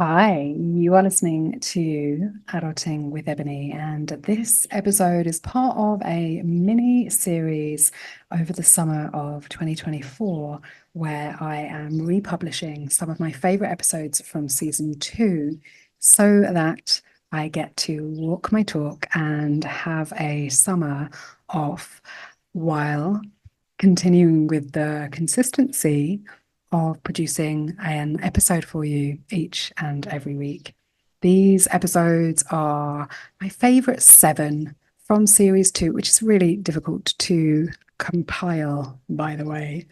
Hi, you are listening to Adulting with Ebony, and this episode is part of a mini series over the summer of 2024, where I am republishing some of my favorite episodes from season two so that I get to walk my talk and have a summer off while continuing with the consistency of producing an episode for you each and every week. These episodes are my favorite seven from series two, which is really difficult to compile, by the way.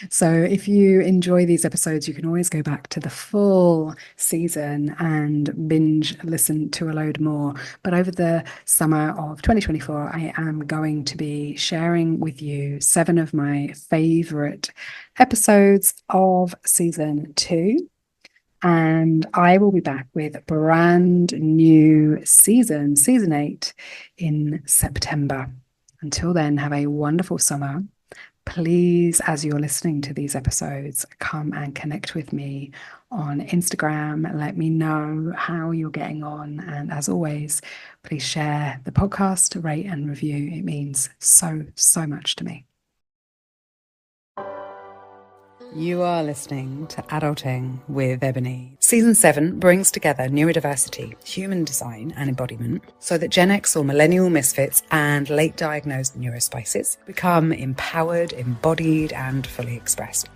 So if you enjoy these episodes, you can always go back to the full season and binge listen to a load more. But over the summer of 2024, I am going to be sharing with you seven of my favorite episodes of season two. And I will be back with a brand new season eight, in September. Until then, have a wonderful summer. Please, as you're listening to these episodes, come and connect with me on Instagram. Let me know how you're getting on. And as always, please share the podcast, rate and review. It means so, so much to me. You are listening to Adulting with Ebony. Season 7 brings together neurodiversity, human design, and embodiment so that Gen X or millennial misfits and late diagnosed neurospices become empowered, embodied, and fully expressed.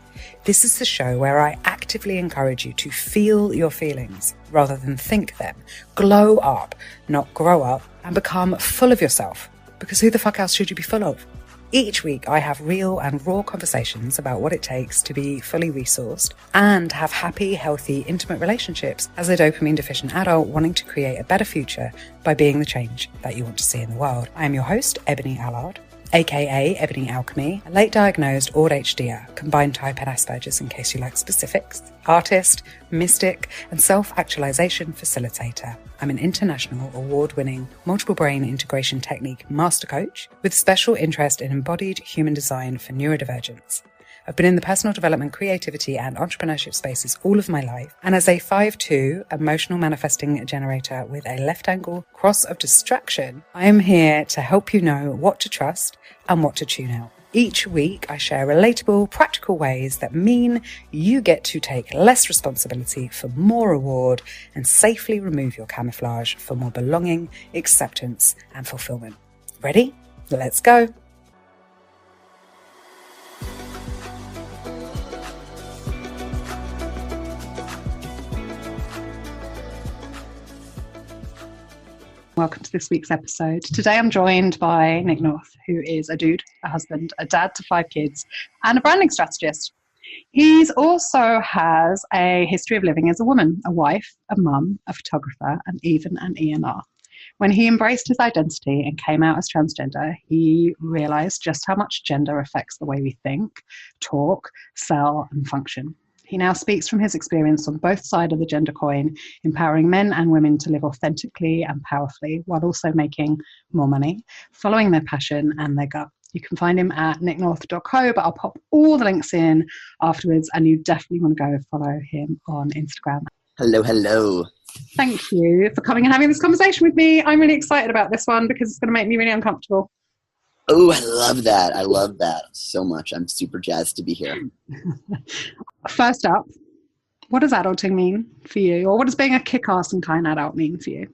This is the show where I actively encourage you to feel your feelings rather than think them. Glow up, not grow up, and become full of yourself. Because who the fuck else should you be full of? Each week, I have real and raw conversations about what it takes to be fully resourced and have happy, healthy, intimate relationships as a dopamine deficient adult wanting to create a better future by being the change that you want to see in the world. I am your host, Ebony Allard, aka Ebony Alchemy, a late diagnosed ADHDer, combined type and Asperger's in case you like specifics, artist, mystic, and self-actualization facilitator. I'm an international award-winning multiple brain integration technique master coach with special interest in embodied human design for neurodivergence. I've been in the personal development, creativity, and entrepreneurship spaces all of my life. And as a 5'2" emotional manifesting generator with a left angle cross of distraction, I am here to help you know what to trust and what to tune out. Each week, I share relatable, practical ways that mean you get to take less responsibility for more reward and safely remove your camouflage for more belonging, acceptance, and fulfillment. Ready? Let's go. Welcome to this week's episode. Today I'm joined by Nick North, who is a dude, a husband, a dad to 5 kids, and a branding strategist. He's also has a history of living as a woman, a wife, a mum, a photographer, and even an ENR. When he embraced his identity and came out as transgender, he realized just how much gender affects the way we think, talk, sell, and function. He now speaks from his experience on both sides of the gender coin, empowering men and women to live authentically and powerfully while also making more money, following their passion and their gut. You can find him at nicknorth.co, but I'll pop all the links in afterwards, and you definitely want to go follow him on Instagram. Hello, hello. Thank you for coming and having this conversation with me. I'm really excited about this one because it's going to make me really uncomfortable. Oh, I love that. I love that so much. I'm super jazzed to be here. First up, what does adulting mean for you? Or what does being a kick-ass and kind adult mean for you?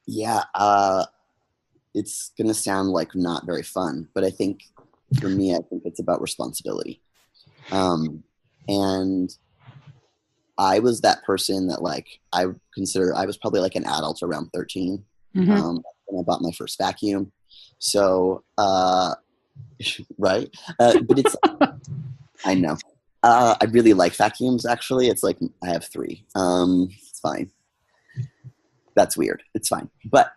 Yeah, it's going to sound like not very fun, but I think for me, I think it's about responsibility. And I was that person that I was probably like an adult around 13 when I bought my first vacuum. So, right. But it's, I know. I really like vacuums, actually. It's like I have 3. It's fine. That's weird. It's fine. But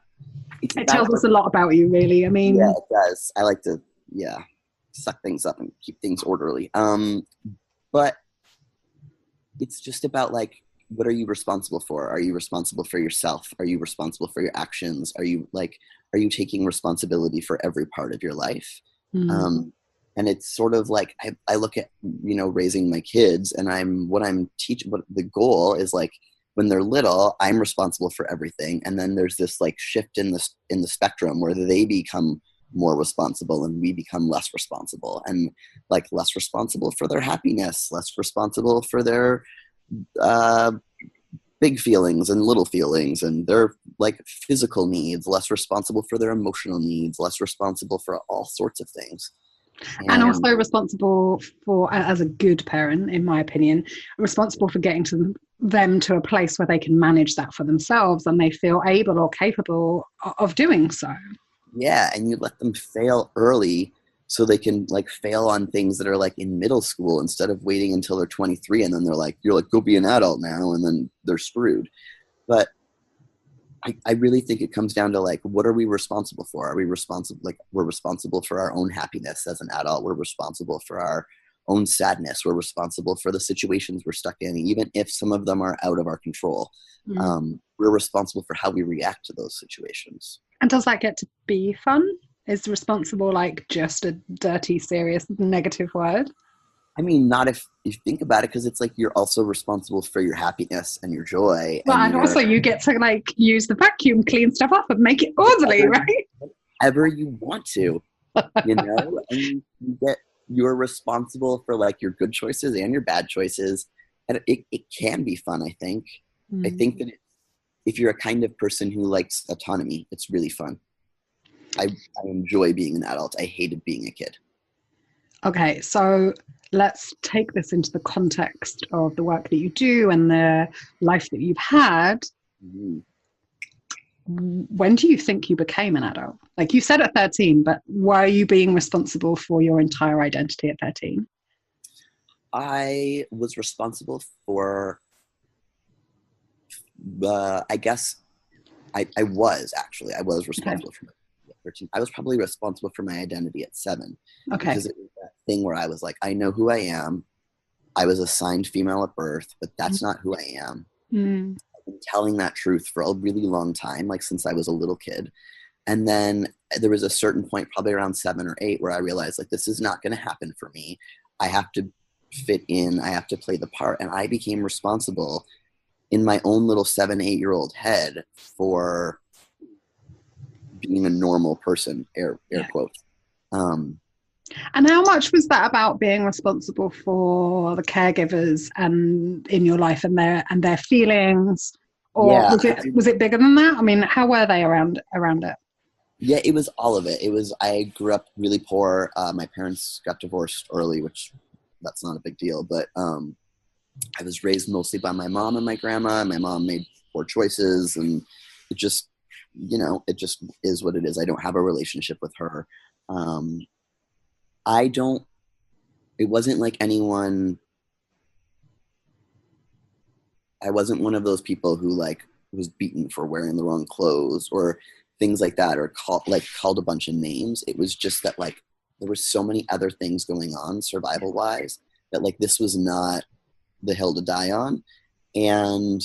it tells us a lot about you, really. I mean, yeah, it does. I like to, suck things up and keep things orderly. But it's just about what are you responsible for? Are you responsible for yourself? Are you responsible for your actions? Are you taking responsibility for every part of your life? And it's sort of like, I look at, raising my kids, and what the goal is when they're little, I'm responsible for everything. And then there's this like shift in the spectrum where they become more responsible and we become less responsible, and like less responsible for their happiness, less responsible for their big feelings and little feelings and their like physical needs, less responsible for their emotional needs, less responsible for all sorts of things. And also responsible for, as a good parent, in my opinion, responsible for getting to them to a place where they can manage that for themselves and they feel able or capable of doing so. Yeah, and you let them fail early so they can like fail on things that are like in middle school instead of waiting until they're 23 and then they're like, you're like, go be an adult now, and then they're screwed. But I really think it comes down to like, what are we responsible for? Are we responsible? Like, we're responsible for our own happiness as an adult. We're responsible for our own sadness. We're responsible for the situations we're stuck in, even if some of them are out of our control. We're responsible for how we react to those situations. And does that get to be fun? Is responsible like just a dirty, serious, negative word? I mean, not if you think about it, because it's like you're also responsible for your happiness and your joy. Well, and also you get to like use the vacuum, clean stuff up and make it orderly, right? Whatever you want to, you know, and you're responsible for like your good choices and your bad choices. And it can be fun, I think. I think that if you're a kind of person who likes autonomy, it's really fun. I enjoy being an adult. I hated being a kid. Okay, so let's take this into the context of the work that you do and the life that you've had. When do you think you became an adult? Like you said at 13, but were you being responsible for your entire identity at 13? I was responsible for, I guess, I was responsible for 13. I was probably responsible for my identity at 7. Okay. Because it was that thing where I was like, I know who I am. I was assigned female at birth, but that's not who I am. I've been telling that truth for a really long time, like since I was a little kid. And then there was a certain point, probably around 7 or 8, where I realized like, this is not going to happen for me. I have to fit in. I have to play the part. And I became responsible in my own little 7, 8-year-old head for being a normal person, air quotes. And how much was that about being responsible for the caregivers and in your life and their feelings, or was it bigger than that? I mean, how were they around it? Yeah, it was all of it. I grew up really poor. My parents got divorced early, which that's not a big deal, but I was raised mostly by my mom and my grandma. My mom made poor choices, and it just is what it is. I don't have a relationship with her. It wasn't like anyone, I wasn't one of those people who like was beaten for wearing the wrong clothes or things like that, or called a bunch of names. It was just that like, there were so many other things going on survival wise that like, this was not the hill to die on. And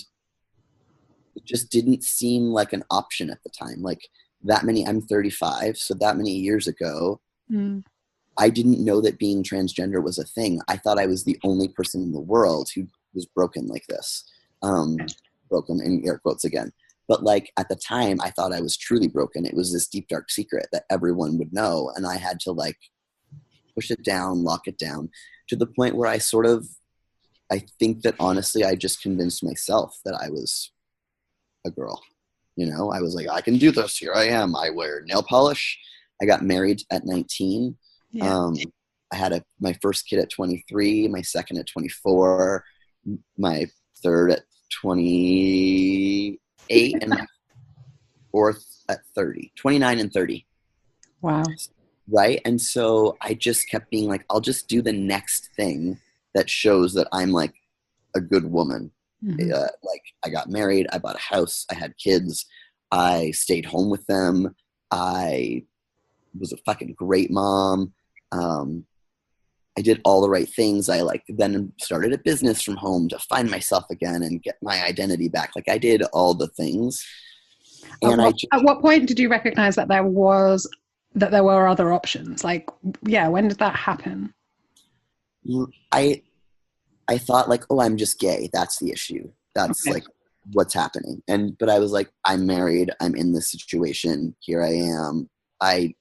it just didn't seem like an option at the time. Like I'm 35. So that many years ago, I didn't know that being transgender was a thing. I thought I was the only person in the world who was broken like this. Broken in air quotes again. But like at the time, I thought I was truly broken. It was this deep, dark secret that everyone would know. And I had to like push it down, lock it down, to the point where I think that honestly, I just convinced myself that I was a girl. You know, I was like, I can do this. Here I am. I wear nail polish. I got married at 19. Yeah. I had my first kid at 23, my second at 24, my third at 28, and my fourth at 30, 29 and 30. Wow. Right. And so I just kept being like, I'll just do the next thing that shows that I'm like a good woman. Like I got married, I bought a house, I had kids, I stayed home with them. I was a fucking great mom. I did all the right things. I like then started a business from home to find myself again and get my identity back. Like I did all the things. And at what point did you recognize that there were other options? Like, yeah, when did that happen? I thought like, oh, I'm just gay. That's the issue. That's okay. Like, what's happening. But I was like, I'm married, I'm in this situation, here I am, I'm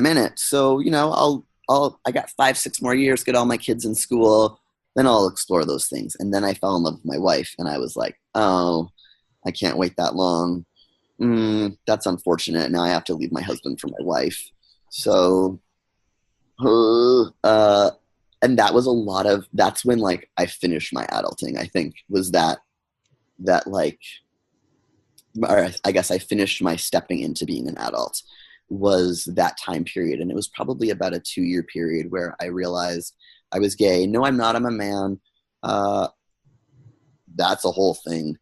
in it. So, I got 5-6 more years, get all my kids in school, then I'll explore those things. And then I fell in love with my wife, and I was like, oh, I can't wait that long. That's unfortunate. Now I have to leave my husband for my wife. So, and that was that's when like I finished my adulting, I think, was that like, or I guess I finished my stepping into being an adult, was that time period. And it was probably about a 2-year period where I realized I was gay. No, I'm not. I'm a man. That's a whole thing.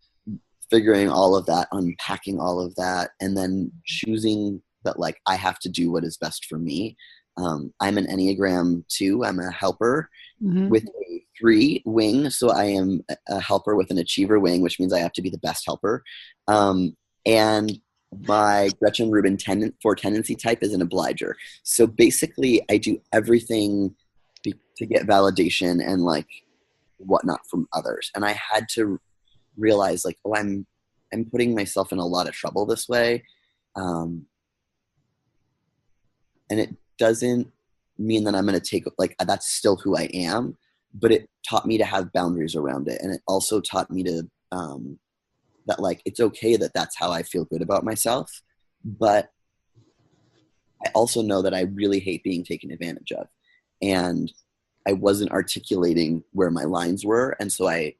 Figuring all of that, unpacking all of that, and then choosing that like I have to do what is best for me. I'm an Enneagram 2. I'm a helper with a 3 wing. So I am a helper with an achiever wing, which means I have to be the best helper. And my Gretchen Rubin tendency type is an obliger. So basically I do everything to get validation and like whatnot from others. And I had to realize like, oh, I'm putting myself in a lot of trouble this way. And it doesn't mean that I'm going to take, like, that's still who I am, but it taught me to have boundaries around it. And it also taught me to, that like, it's okay that that's how I feel good about myself. But I also know that I really hate being taken advantage of. And I wasn't articulating where my lines were. And so I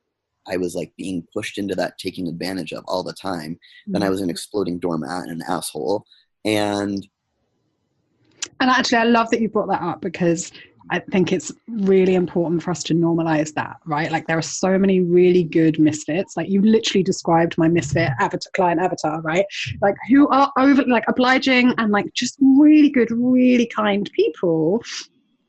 was like being pushed into that taking advantage of all the time. Then I was an exploding doormat and an asshole. And actually, I love that you brought that up, because I think it's really important for us to normalize that, right? Like, there are so many really good misfits. Like, you literally described my misfit client avatar, right? Like, who are obliging and like just really good, really kind people,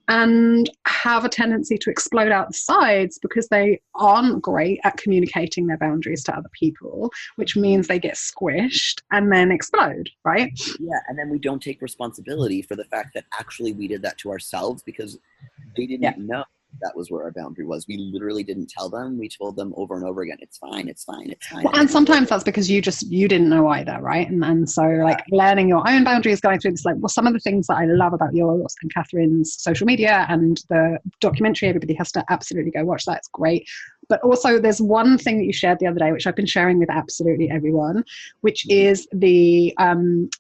and have a tendency to explode out the sides because they aren't great at communicating their boundaries to other people, which means they get squished and then explode, right? Yeah, and then we don't take responsibility for the fact that actually we did that to ourselves, because they didn't know that was where our boundary was. We literally didn't tell them. We told them over and over again, it's fine, it's fine, it's fine. Well, and sometimes that's because you didn't know either, right? And so like learning your own boundaries, going through this, like, well, some of the things that I love about yours and Catherine's social media and the documentary, everybody has to absolutely go watch that. It's great. But also there's one thing that you shared the other day, which I've been sharing with absolutely everyone, which is the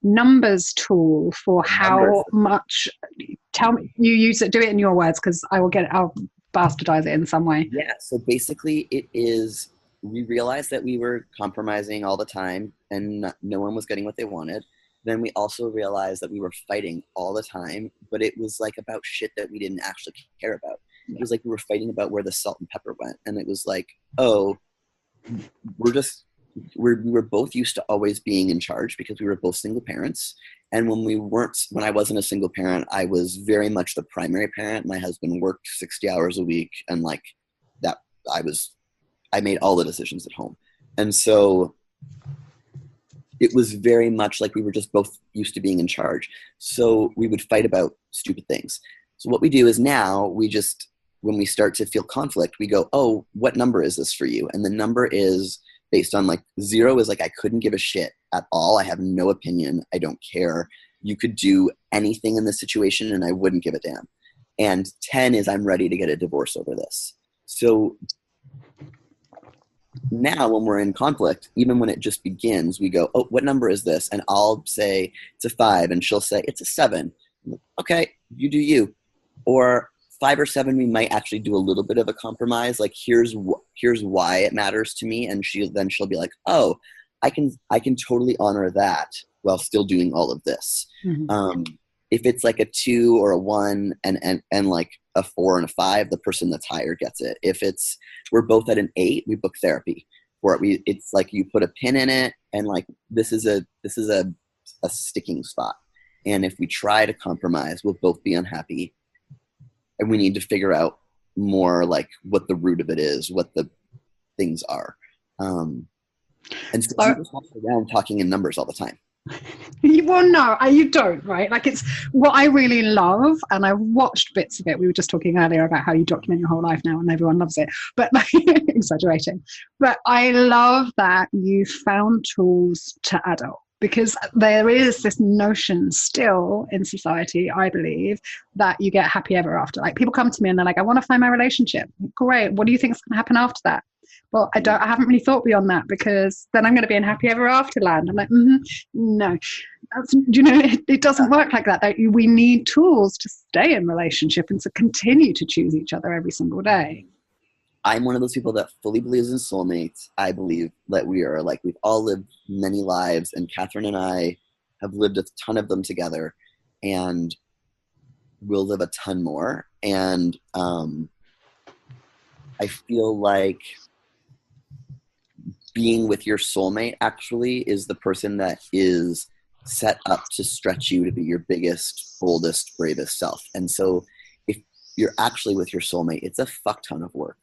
numbers tool for how much. Tell me, you use it, do it in your words, because I'll bastardize it in some way. Yeah, so basically it is, we realized that we were compromising all the time and no one was getting what they wanted. Then we also realized that we were fighting all the time, but it was like about shit that we didn't actually care about. It was like we were fighting about where the salt and pepper went. And it was like, oh, we were both used to always being in charge because we were both single parents. And when I wasn't a single parent, I was very much the primary parent. My husband worked 60 hours a week, and like that, I made all the decisions at home. And so it was very much like we were just both used to being in charge. So we would fight about stupid things. So what we do is now when we start to feel conflict, we go, oh, what number is this for you? And the number is based on like 0 is like, I couldn't give a shit at all. I have no opinion. I don't care. You could do anything in this situation and I wouldn't give a damn. And 10 is I'm ready to get a divorce over this. So now when we're in conflict, even when it just begins, we go, oh, what number is this? And I'll say it's a 5 and she'll say it's a 7. Okay, you do you. Or 5 or 7, we might actually do a little bit of a compromise. Like here's why it matters to me. And she'll be like, oh, I can totally honor that while still doing all of this. Mm-hmm. If it's like a 2 or a 1 and like a 4 and a 5, the person that's higher gets it. If we're both at an 8, we book therapy. It's like you put a pin in it and like this is a sticking spot. And if we try to compromise, we'll both be unhappy. And we need to figure out more like what the root of it is, what the things are. And so we just walk around talking in numbers all the time. Well, no, you don't, right? Like, it's what I really love, and I've watched bits of it. We were just talking earlier about how you document your whole life now, and everyone loves it. But like, exaggerating. But I love that you found tools to adult, because there is this notion still in society, I believe, that you get happy ever after. Like, people come to me and they're like, "I want to find my relationship." Great. What do you think is going to happen after that? Well, I haven't really thought beyond that, because then I'm going to be in happy ever after land. I'm like, no, it doesn't work like that. We need tools to stay in relationship and to continue to choose each other every single day. I'm one of those people that fully believes in soulmates. I believe that we are, like, we've all lived many lives, and Catherine and I have lived a ton of them together, and we'll live a ton more. And I feel like being with your soulmate actually is the person that is set up to stretch you to be your biggest, boldest, bravest self. And so if you're actually with your soulmate, it's a fuck ton of work.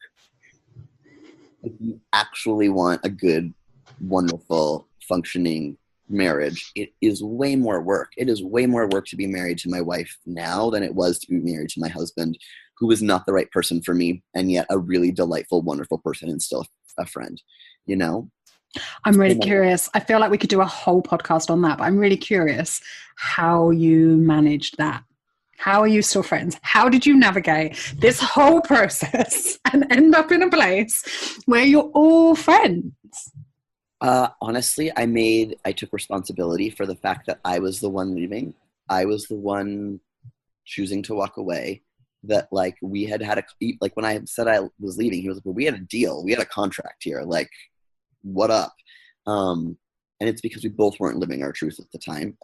If you actually want a good, wonderful, functioning marriage, it is way more work. It is way more work to be married to my wife now than it was to be married to my husband, who was not the right person for me, and yet a really delightful, wonderful person and still a friend, you know? I'm really curious. I feel like we could do a whole podcast on that, but I'm really curious how you managed that. How are you still friends? How did you navigate this whole process and end up in a place where you're all friends? Honestly, I took responsibility for the fact that I was the one leaving. I was the one choosing to walk away. That, like, we had like, when I said I was leaving, he was like, well, we had a deal. We had a contract here. Like, what up? And it's because we both weren't living our truth at the time.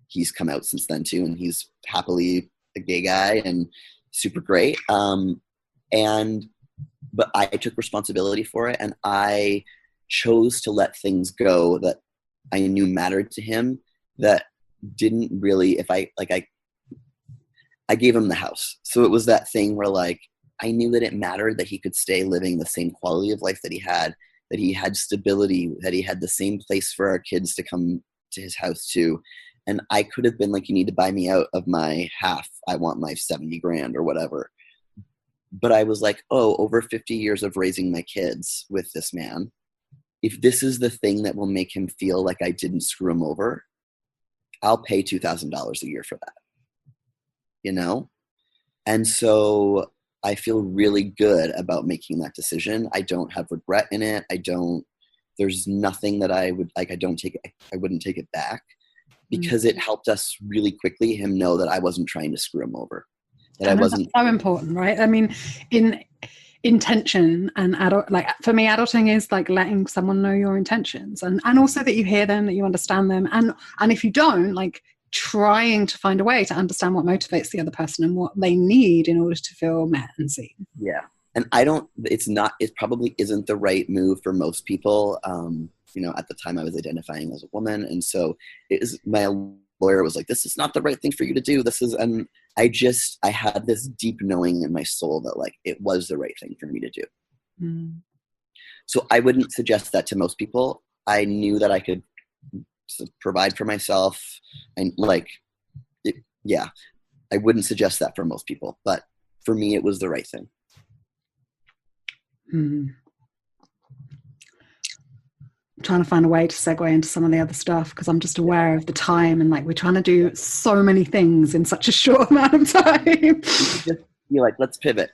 He's come out since then too, and he's happily a gay guy and super great. But I took responsibility for it, and I chose to let things go that I knew mattered to him, that didn't really, I gave him the house. So it was that thing where, like, I knew that it mattered that he could stay living the same quality of life that he had stability, that he had the same place for our kids to come to his house to. And I could have been like, you need to buy me out of my half. I want my 70 grand or whatever. But I was like, oh, over 50 years of raising my kids with this man, if this is the thing that will make him feel like I didn't screw him over, I'll pay $2,000 a year for that. You know? And so I feel really good about making that decision. I don't have regret in it. There's nothing that I wouldn't take it back, because it helped us really quickly him know that I wasn't trying to screw him over. That's so important, right? I mean, in intention and for me, adulting is like letting someone know your intentions, and also that you hear them, that you understand them. And if you don't, like, trying to find a way to understand what motivates the other person and what they need in order to feel met and seen. Yeah. And it probably isn't the right move for most people. At the time I was identifying as a woman. And so my lawyer was like, this is not the right thing for you to do. And I had this deep knowing in my soul that, like, it was the right thing for me to do. Mm. So I wouldn't suggest that to most people. I knew that I could provide for myself, and I wouldn't suggest that for most people, but for me, it was the right thing. I'm trying to find a way to segue into some of the other stuff, because I'm just aware of the time, and like, we're trying to do so many things in such a short amount of time. You're like, let's pivot.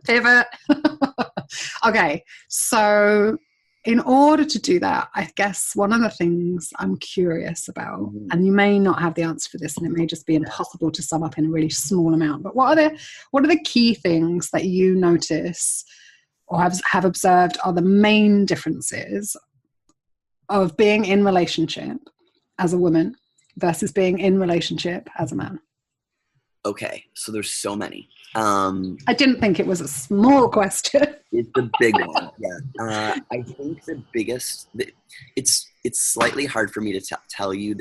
Pivot. Okay, so in order to do that, I guess one of the things I'm curious about, and you may not have the answer for this, and it may just be impossible to sum up in a really small amount, but what are the key things that you notice or have observed are the main differences of being in relationship as a woman versus being in relationship as a man? Okay, so there's so many. I didn't think it was a small question. It's the big one. Yeah. I think the biggest, it's slightly hard for me to tell you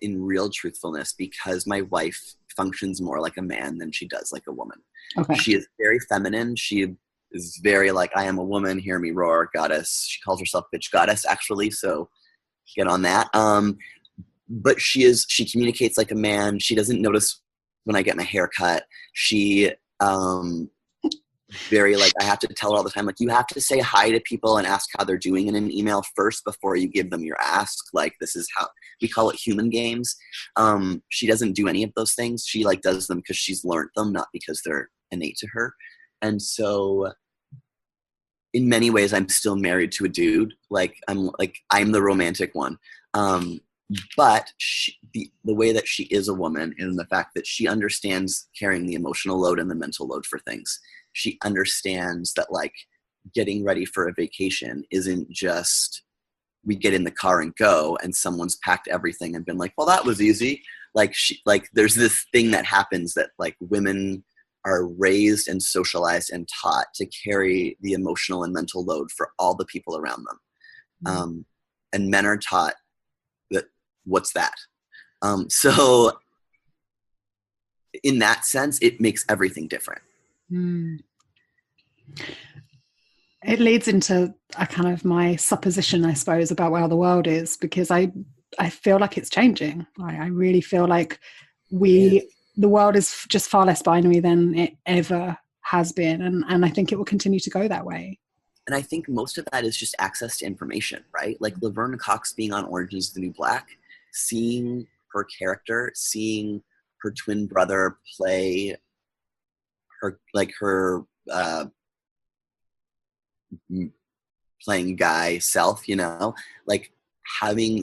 in real truthfulness, because my wife functions more like a man than she does like a woman. Okay. She is very feminine. She is very like, I am a woman, hear me roar, goddess. She calls herself bitch goddess, actually. So get on that. But she communicates like a man. She doesn't notice when I get my hair cut. She very like, I have to tell her all the time, like, you have to say hi to people and ask how they're doing in an email first before you give them your ask. Like, this is how we call it human games. She doesn't do any of those things. She like does them because she's learned them, not because they're innate to her. And so in many ways, I'm still married to a dude. Like, I'm the romantic one. But the way that she is a woman, and the fact that she understands carrying the emotional load and the mental load for things. She understands that like getting ready for a vacation isn't just we get in the car and go and someone's packed everything and been like, well, that was easy. Like there's this thing that happens that like women are raised and socialized and taught to carry the emotional and mental load for all the people around them. And men are taught that what's that? So in that sense, it makes everything different. It leads into a kind of my supposition, I suppose, about where the world is, because I feel like it's changing. I really feel like the world is just far less binary than it ever has been, and I think it will continue to go that way. And I think most of that is just access to information, right? Like Laverne Cox being on Orange is the New Black, seeing her character, seeing her twin brother play her playing guy self, you know, like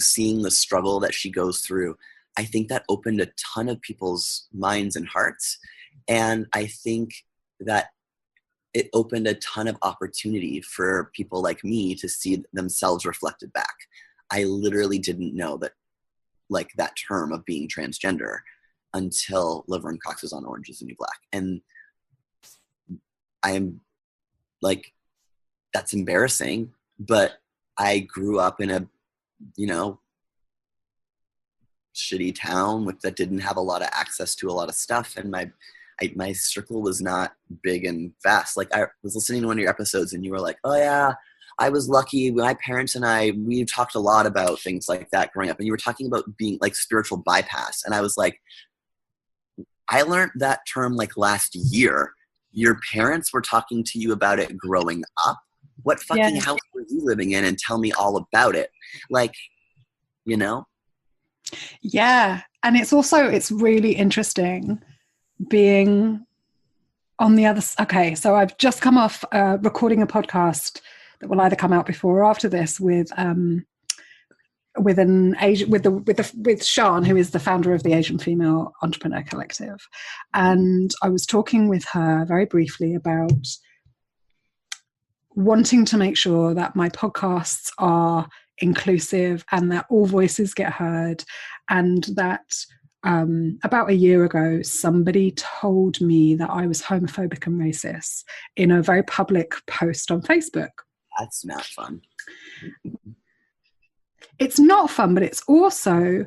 seeing the struggle that she goes through. I think that opened a ton of people's minds and hearts. And I think that it opened a ton of opportunity for people like me to see themselves reflected back. I literally didn't know that, like, that term of being transgender until Laverne Cox was on Orange is the New Black. And I am like, that's embarrassing, but I grew up in a, you know, shitty town that didn't have a lot of access to a lot of stuff. And my circle was not big and vast. Like, I was listening to one of your episodes and you were like, oh yeah, I was lucky. My parents and we talked a lot about things like that growing up. And you were talking about being like spiritual bypass. And I was like, I learned that term like last year. Your parents were talking to you about it growing up. What fucking house were you living in? And tell me all about it. Like, you know? Yeah. And it's really interesting being on the other. Okay. So I've just come off recording a podcast that will either come out before or after this with an Asian, with Sean, who is the founder of the Asian Female Entrepreneur Collective. And I was talking with her very briefly about wanting to make sure that my podcasts are inclusive and that all voices get heard. And that about a year ago, somebody told me that I was homophobic and racist in a very public post on Facebook. That's not fun. It's not fun, but it's also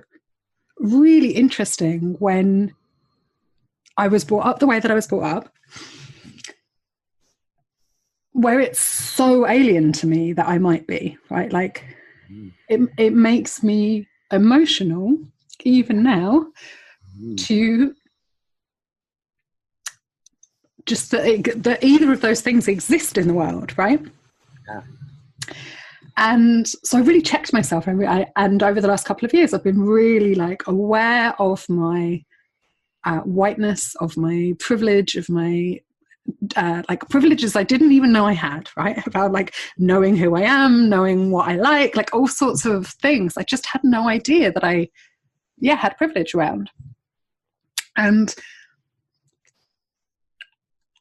really interesting when I was brought up the way that I was brought up, where it's so alien to me that I might be, right? Like, it makes me emotional, even now, to just that either of those things exist in the world, right? Yeah. And so I really checked myself. And over the last couple of years, I've been really like aware of my whiteness, of my privilege, of my like privileges I didn't even know I had, right? About like knowing who I am, knowing what I like all sorts of things. I just had no idea that I had privilege around. And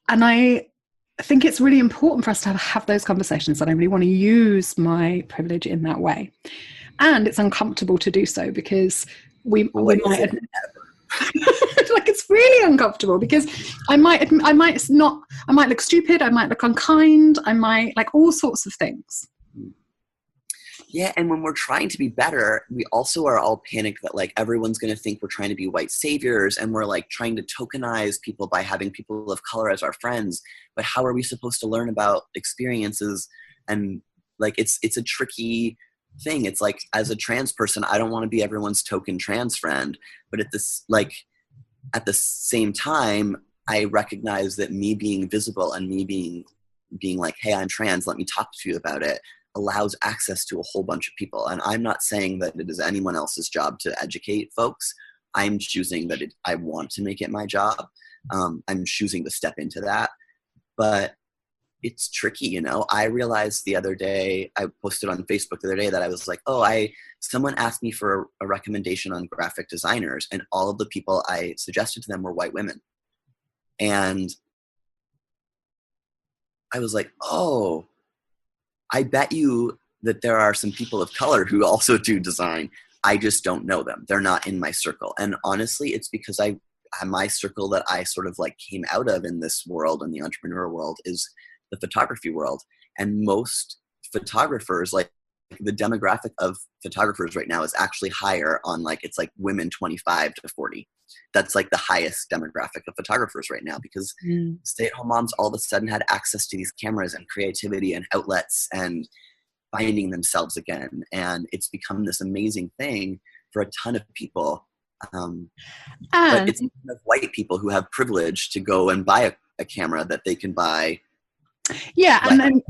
I think it's really important for us to have those conversations, and I really want to use my privilege in that way. And it's uncomfortable to do so because we might like, it's really uncomfortable because I might look stupid, I might look unkind, I might like all sorts of things. Yeah, and when we're trying to be better, we also are all panicked that like everyone's going to think we're trying to be white saviors, and we're like trying to tokenize people by having people of color as our friends. But how are we supposed to learn about experiences? And like it's a tricky thing. It's like, as a trans person, I don't want to be everyone's token trans friend, but at the same time, I recognize that me being visible and me being like, hey, I'm trans, let me talk to you about it, allows access to a whole bunch of people. And I'm not saying that it is anyone else's job to educate folks. I'm choosing that I want to make it my job. I'm choosing to step into that. But it's tricky, you know. I realized the other day, I posted on Facebook the other day that I was like, someone asked me for a recommendation on graphic designers, and all of the people I suggested to them were white women. And I was like, oh, I bet you that there are some people of color who also do design. I just don't know them. They're not in my circle. And honestly, it's because my circle that I sort of like came out of in this world, in the entrepreneur world, is the photography world. And most photographers, like the demographic of photographers right now is actually higher on it's like women 25 to 40. That's like the highest demographic of photographers right now, because stay-at-home moms all of a sudden had access to these cameras and creativity and outlets and finding themselves again. And it's become this amazing thing for a ton of people. But it's white people who have privilege to go and buy a camera that they can buy. Yeah, and then $1,000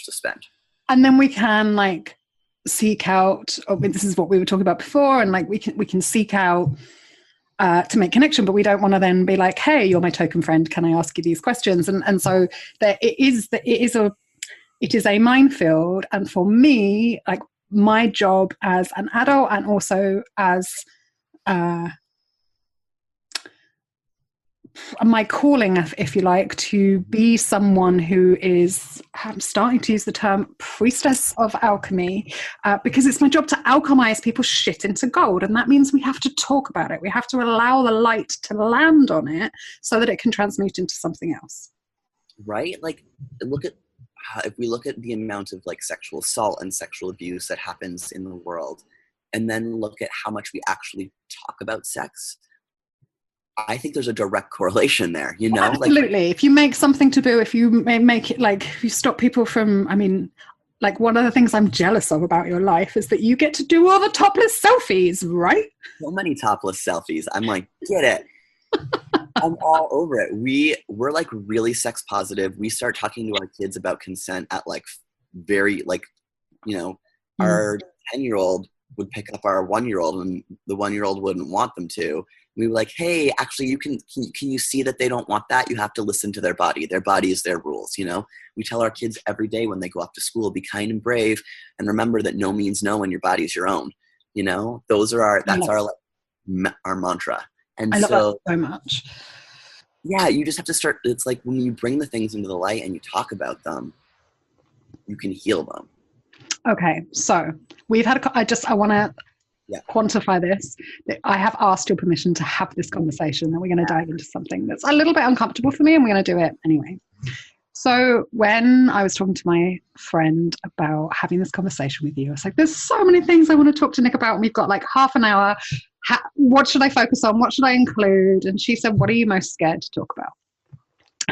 to spend. And then we can like seek out. This is what we were talking about before, and like we can seek out to make connection, but we don't want to then be like, hey, you're my token friend, can I ask you these questions? And so it is a minefield. And for me, like my job as an adult and also as my calling, if you like, to be someone who is, I'm starting to use the term priestess of alchemy, because it's my job to alchemize people's shit into gold. And that means we have to talk about it. We have to allow the light to land on it so that it can transmute into something else. Right? Like, if we look at the amount of like sexual assault and sexual abuse that happens in the world, and then look at how much we actually talk about sex, I think there's a direct correlation there, you know? Absolutely. If you make something taboo, if you make it like, if you stop people from, like one of the things I'm jealous of about your life is that you get to do all the topless selfies, right? So many topless selfies. I'm like, get it. I'm all over it. We're like really sex positive. We start talking to our kids about consent at like very like, you know, our 10-year-old would pick up our 1-year-old and the 1-year-old wouldn't want them to. We were like, hey, actually, can you see that they don't want that? You have to listen to their body. Their body is their rules, you know? We tell our kids every day when they go off to school, be kind and brave, and remember that no means no and your body is your own, you know? That's our mantra. And I love that so much. Yeah, you just have to start. It's like when you bring the things into the light and you talk about them, you can heal them. Okay, so we've had I want to quantify this. I have asked your permission to have this conversation, and we're going to dive into something that's a little bit uncomfortable for me, and we're going to do it anyway. So when I was talking to my friend about having this conversation with you, I was like, there's so many things I want to talk to Nick about, and we've got like half an hour. What should I focus on? What should I include? And she said, what are you most scared to talk about?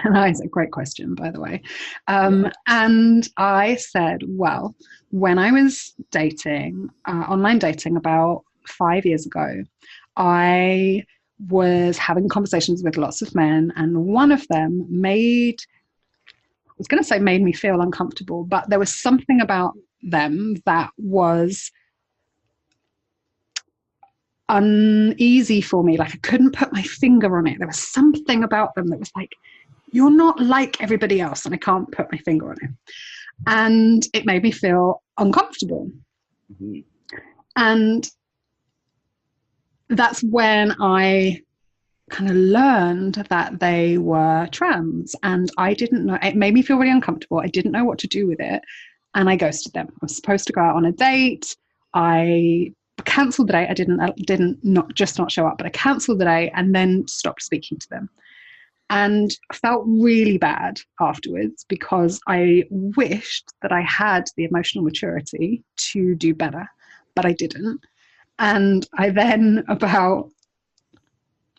And I said, great question, by the way. And I said, well, when I was dating, online dating about 5 years ago, I was having conversations with lots of men, and one of them made me feel uncomfortable, but there was something about them that was uneasy for me. Like I couldn't put my finger on it. There was something about them that was like, you're not like everybody else, and I can't put my finger on it. And it made me feel uncomfortable. Mm-hmm. And that's when I kind of learned that they were trans, and I didn't know. It made me feel really uncomfortable. I didn't know what to do with it, and I ghosted them. I was supposed to go out on a date. I cancelled the date. I not show up, but I cancelled the date and then stopped speaking to them. And I felt really bad afterwards because I wished that I had the emotional maturity to do better, but I didn't. And I then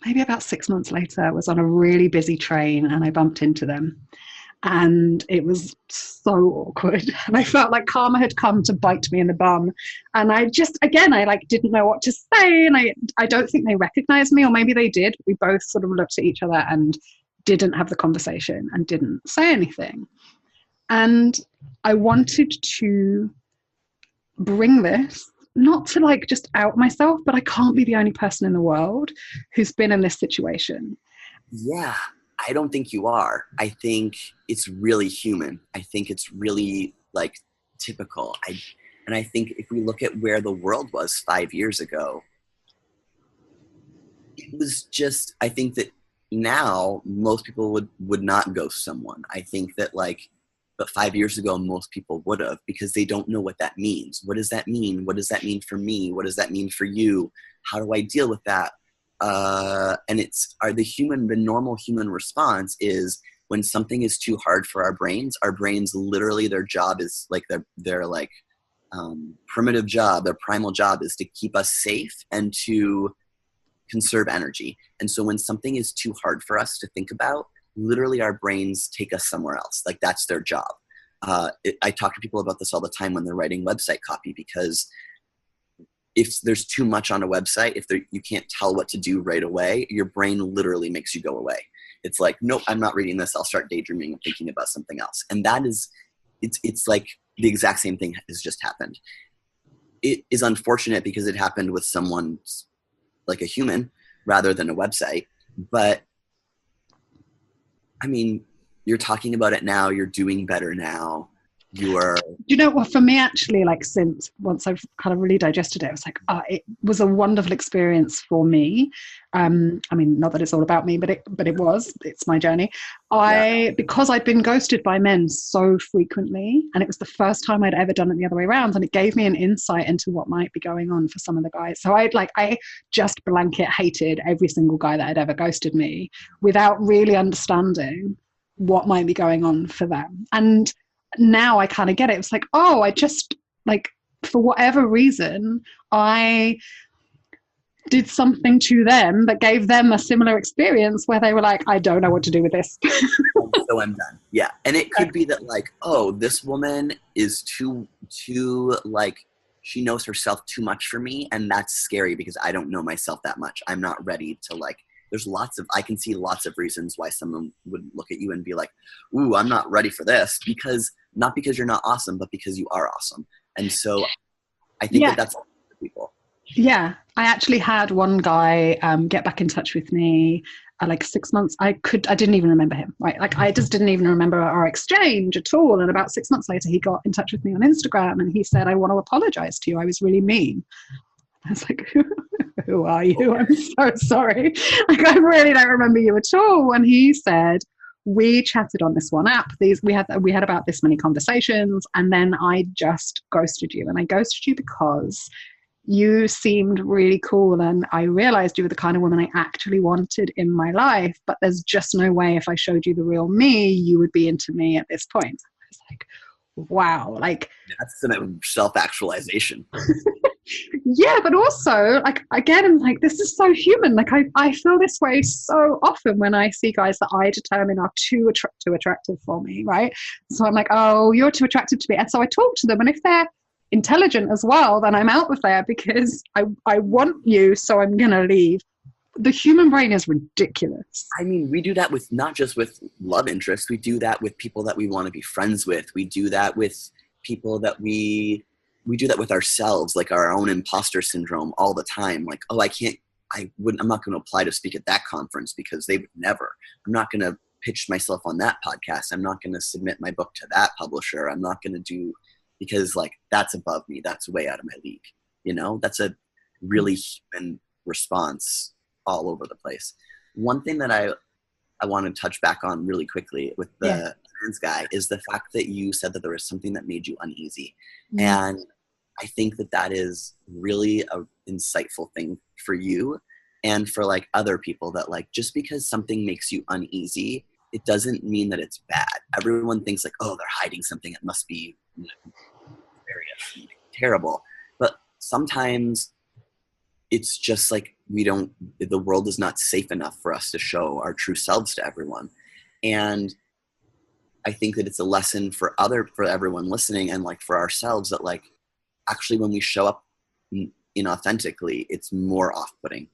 maybe about 6 months later was on a really busy train, and I bumped into them. And it was so awkward. And I felt like karma had come to bite me in the bum. And I just, again, I like didn't know what to say. And I don't think they recognized me, or maybe they did. We both sort of looked at each other and didn't have the conversation and didn't say anything. And I wanted to bring this, not to like just out myself, but I can't be the only person in the world who's been in this situation. Yeah. I don't think you are. I think it's really human. I think it's really like typical. And I think if we look at where the world was 5 years ago, it was just, I think that now most people would not ghost someone. I think that but 5 years ago, most people would have, because they don't know what that means. What does that mean? What does that mean for me? What does that mean for you? How do I deal with that? And the normal human response is when something is too hard for our brains literally, their job is like their primitive job, their primal job is to keep us safe and to conserve energy. And so when something is too hard for us to think about, literally our brains take us somewhere else. Like that's their job. I talk to people about this all the time when they're writing website copy, because if there's too much on a website, you can't tell what to do right away, your brain literally makes you go away. It's like, nope, I'm not reading this. I'll start daydreaming and thinking about something else. And that is, it's like the exact same thing has just happened. It is unfortunate because it happened with someone like a human rather than a website. But I mean, you're talking about it now. You're doing better now. You know what, for me actually, like since once I've kind of really digested it, I was like, it was a wonderful experience for me. I mean, not that it's all about me, but it's my journey. Because I'd been ghosted by men so frequently, and it was the first time I'd ever done it the other way around, and it gave me an insight into what might be going on for some of the guys. So I just blanket hated every single guy that had ever ghosted me without really understanding what might be going on for them. And now I kind of get it. It's like, I just, like, for whatever reason, I did something to them that gave them a similar experience where they were like, I don't know what to do with this. So I'm done. Yeah. And it could be that like, this woman is too like, she knows herself too much for me. And that's scary because I don't know myself that much. I'm not ready to like, I can see lots of reasons why someone would look at you and be like, ooh, I'm not ready for this, not because you're not awesome, but because you are awesome. And so I think that's for people. Yeah. I actually had one guy get back in touch with me like 6 months. I didn't even remember him, right? Like I just didn't even remember our exchange at all. And about 6 months later, he got in touch with me on Instagram and he said, I want to apologize to you. I was really mean. I was like, who are you? I'm so sorry. Like, I really don't remember you at all. And he said, we chatted on this one app. We had about this many conversations, and then I just ghosted you. And I ghosted you because you seemed really cool, and I realized you were the kind of woman I actually wanted in my life. But there's just no way if I showed you the real me, you would be into me at this point. I was like, wow, like that's some self-actualization. Yeah, but also, like, again, I'm like, this is so human. Like, I feel this way so often when I see guys that I determine are too attractive for me, right? So I'm like, oh, you're too attractive to me. And so I talk to them, and if they're intelligent as well, then I'm out of there because I want you, so I'm going to leave. The human brain is ridiculous. I mean, we do that with not just with love interests. We do that with people that we want to be friends with. We do that with people that we do that with ourselves, like our own imposter syndrome all the time. Like, I'm not going to apply to speak at that conference because they would never. I'm not going to pitch myself on that podcast. I'm not going to submit my book to that publisher. I'm not going to do, because like that's above me. That's way out of my league. You know, that's a really human response all over the place. One thing that I want to touch back on really quickly with the trans guy is the fact that you said that there was something that made you uneasy. Mm. And I think that is really a insightful thing for you and for like other people, that like, just because something makes you uneasy, it doesn't mean that it's bad. Everyone thinks like, oh, they're hiding something. It must be very terrible. But sometimes it's just like the world is not safe enough for us to show our true selves to everyone. And I think that it's a lesson for everyone listening, and like for ourselves, that like actually when we show up inauthentically, it's more off-putting.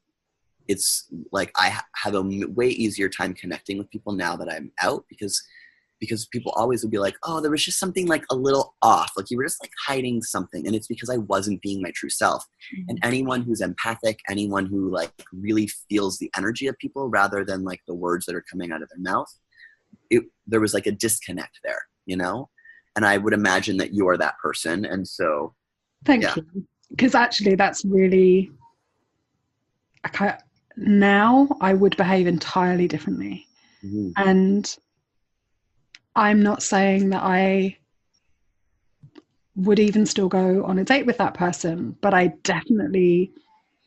It's like I have a way easier time connecting with people now that I'm out, because people always would be like, oh, there was just something like a little off, like you were just like hiding something, and it's because I wasn't being my true self. And anyone who's empathic, anyone who like really feels the energy of people rather than like the words that are coming out of their mouth, there was like a disconnect there, you know? And I would imagine that you're that person. And so thank you, because actually that's really, now I would behave entirely differently. And I'm not saying that I would even still go on a date with that person, but I definitely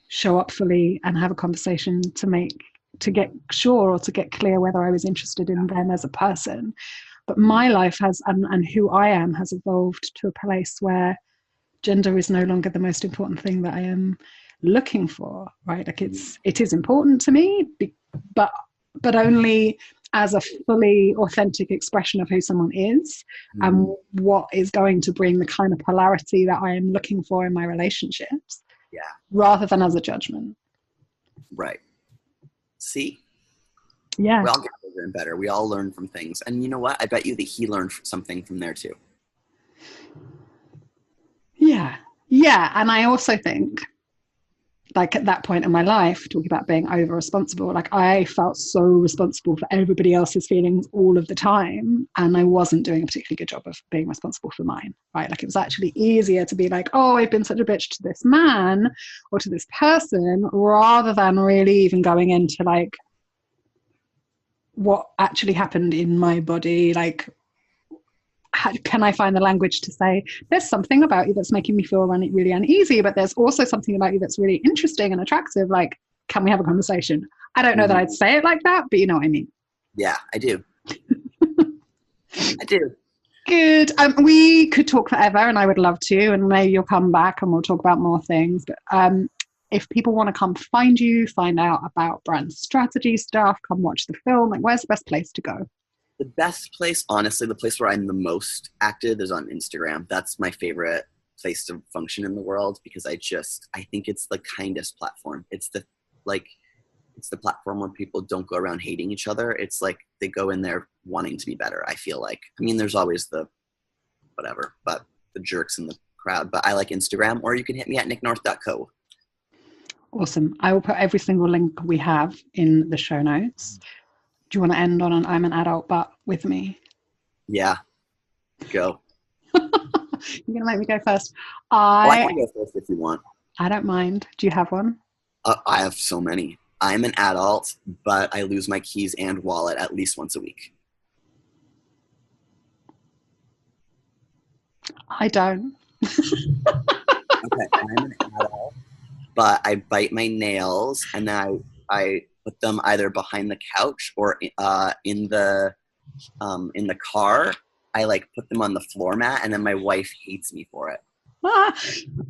show up fully and have a conversation to get sure, or to get clear whether I was interested in them as a person. But my life has, and who I am, has evolved to a place where gender is no longer the most important thing that I am looking for, right? Like it is important to me, but only as a fully authentic expression of who someone is and what is going to bring the kind of polarity that I am looking for in my relationships, rather than as a judgment. Right. See? Yeah. We all get bigger and better. We all learn from things. And you know what? I bet you that he learned something from there too. Yeah. Yeah. And I also think, like at that point in my life, talking about being over responsible, like I felt so responsible for everybody else's feelings all of the time, and I wasn't doing a particularly good job of being responsible for mine, right? Like it was actually easier to be like, oh, I've been such a bitch to this man or to this person, rather than really even going into like what actually happened in my body. Like, how can I find the language to say, there's something about you that's making me feel really uneasy, but there's also something about you that's really interesting and attractive. Like, can we have a conversation? I don't know that I'd say it like that, but you know what I mean. Yeah, I do. I do. Good. We could talk forever, and I would love to, and maybe you'll come back and we'll talk about more things. But if people want to come find you, find out about brand strategy stuff, come watch the film, like where's the best place to go? The best place, honestly, the place where I'm the most active is on Instagram. That's my favorite place to function in the world, because I think it's the kindest platform. It's the platform where people don't go around hating each other. It's like they go in there wanting to be better, I feel like. I mean, there's always the jerks in the crowd, but I like Instagram, or you can hit me at nicknorth.co. Awesome. I will put every single link we have in the show notes. Do you want to end on an I'm an adult but with me? Yeah. Go. You're going to make me go first. I can go first if you want. I don't mind. Do you have one? I have so many. I'm an adult, but I lose my keys and wallet at least once a week. I don't. Okay, I'm an adult, but I bite my nails, and then I put them either behind the couch or in the car. I like put them on the floor mat, and then my wife hates me for it.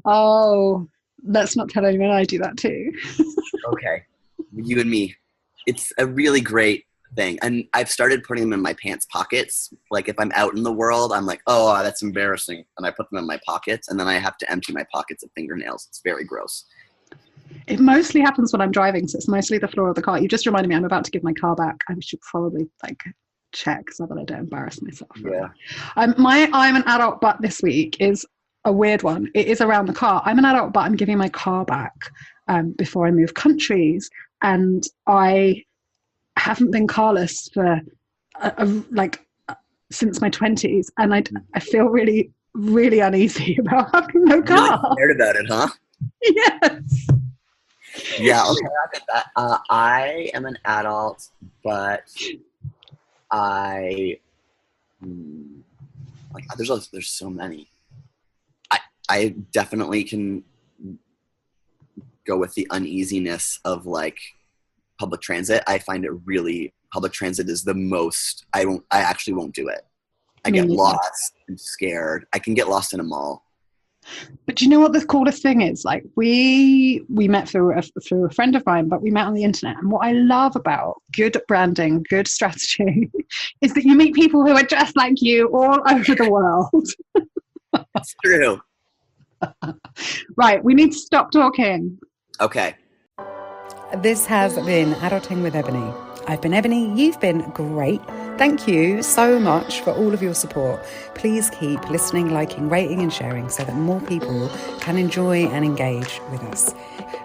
Oh, let's not tell anyone I do that too. Okay, you and me. It's a really great thing, and I've started putting them in my pants pockets. Like if I'm out in the world, I'm like, oh, that's embarrassing, and I put them in my pockets, and then I have to empty my pockets of fingernails. It's very gross. It mostly happens when I'm driving, so it's mostly the floor of the car. You just reminded me, I'm about to give my car back. I should probably check so that I don't embarrass myself. Yeah. My I'm an adult but this week is a weird one. It is around the car. I'm an adult but I'm giving my car back before I move countries, and I haven't been carless for since my 20s, and I feel really, really uneasy about having no car. Really scared about it, huh? Yes. Yeah, okay, I get that. I am an adult, but there's so many. I definitely can go with the uneasiness of like public transit. I find it really, public transit is the most, I actually won't do it. I get lost. I'm scared. I can get lost in a mall. But do you know what the coolest thing is? Like we met through a friend of mine, but we met on the internet. And what I love about good branding, good strategy, is that you meet people who are just like you all over the world. It's true. Right, we need to stop talking. Okay. This has been Adulting with Ebony. I've been Ebony, you've been great. Thank you so much for all of your support. Please keep listening, liking, rating and sharing so that more people can enjoy and engage with us.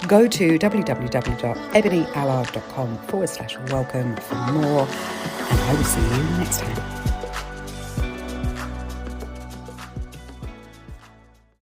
Go to www.ebonyallard.com/welcome for more, and I will see you next time.